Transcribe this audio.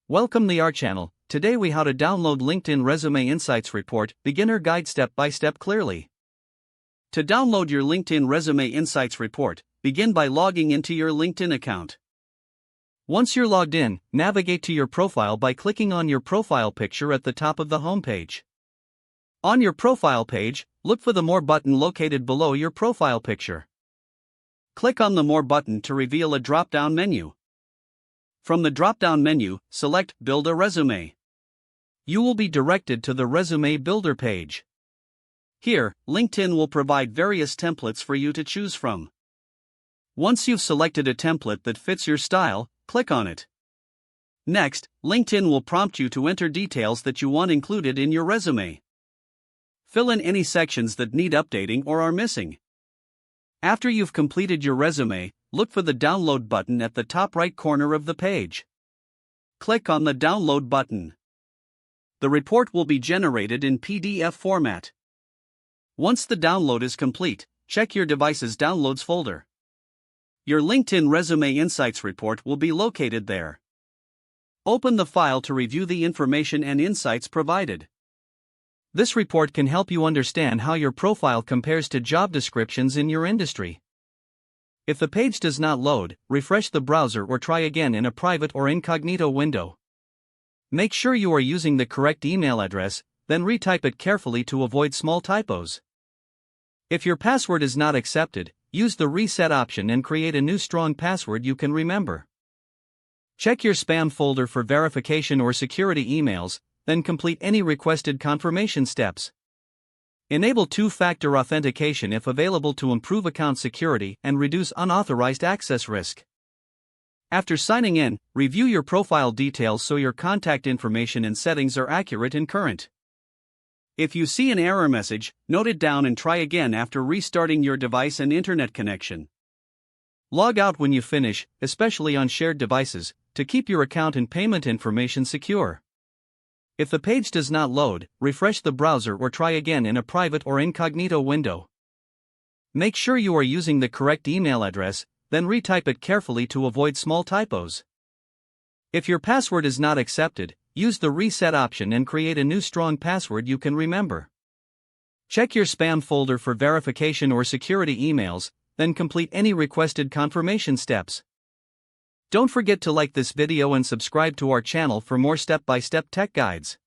Welcome to our channel. Today we how to download LinkedIn Resume Insights Report, Beginner Guide step by step clearly. To download your LinkedIn Resume Insights Report, begin by logging into your LinkedIn account. Once you're logged in, navigate to your profile by clicking on your profile picture at the top of the homepage. On your profile page, look for the More button located below your profile picture. Click on the More button to reveal a drop-down menu. From the drop-down menu, select Build a Resume. You will be directed to the Resume Builder page. Here, LinkedIn will provide various templates for you to choose from. Once you've selected a template that fits your style, click on it. Next, LinkedIn will prompt you to enter details that you want included in your resume. Fill in any sections that need updating or are missing. After you've completed your resume, look for the Download button at the top right corner of the page. Click on the Download button. The report will be generated in PDF format. Once the download is complete, check your device's Downloads folder. Your LinkedIn Resume Insights report will be located there. Open the file to review the information and insights provided. This report can help you understand how your profile compares to job descriptions in your industry. If the page does not load, refresh the browser or try again in a private or incognito window. Make sure you are using the correct email address, then retype it carefully to avoid small typos. If your password is not accepted, use the reset option and create a new strong password you can remember. Check your spam folder for verification or security emails, then complete any requested confirmation steps. Enable two-factor authentication if available to improve account security and reduce unauthorized access risk. After signing in, review your profile details so your contact information and settings are accurate and current. If you see an error message, note it down and try again after restarting your device and internet connection. Log out when you finish, especially on shared devices, to keep your account and payment information secure. If the page does not load, refresh the browser or try again in a private or incognito window. Make sure you are using the correct email address, then retype it carefully to avoid small typos. If your password is not accepted, use the reset option and create a new strong password you can remember. Check your spam folder for verification or security emails, then complete any requested confirmation steps. Don't forget to like this video and subscribe to our channel for more step-by-step tech guides.